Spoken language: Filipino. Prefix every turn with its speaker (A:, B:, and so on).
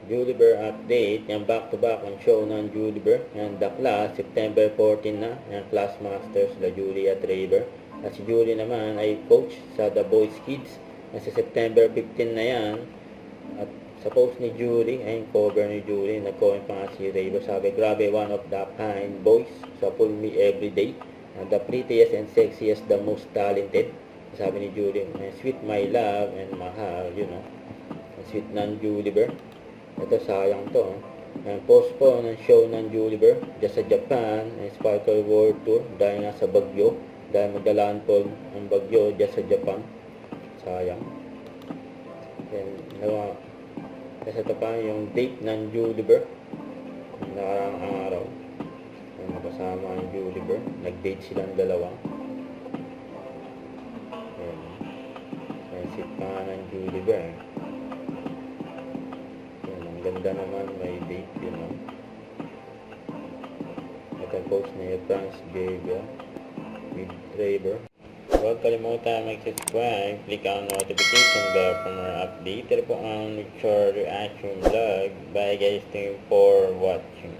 A: Juliber update. Yan, back-to-back ang show ng Juliber. Yan, the class, September 14 na. Yan, class masters, la Julie at Raver. At si Julie naman ay coach sa The Boys Kids. Yan, sa September 15 na yan. At sa post ni Julie, ay cover ni Julie, nag-comment pa nga si Raver. Sabi, grabe, one of the kind boys. So, pull me every day. The prettiest and sexiest, the most talented. Sabi ni Julie, sweet my love and mahal, you know. Sweet ng Juliber. Ito, sayang to. Post po ng show ng Juliber dyan sa Japan, Sparkle World Tour, dahil nga sa bagyo, dahil magdalaan po ang bagyo dyan sa Japan. Sayang. Kasi ito pa yung date ng Juliber, nakaraang araw. Nakasama ang Juliber, nag-date silang dalawa. Sit pa nga ng Juliber. Ang ganda naman, may date, you know. Nag-post na yung Franz Xavier with Raver. Huwag kalimutan mag-subscribe, click ang notification bell for more update. Ito po ang Richard Reaction Vlog. Bye guys, thank you for watching.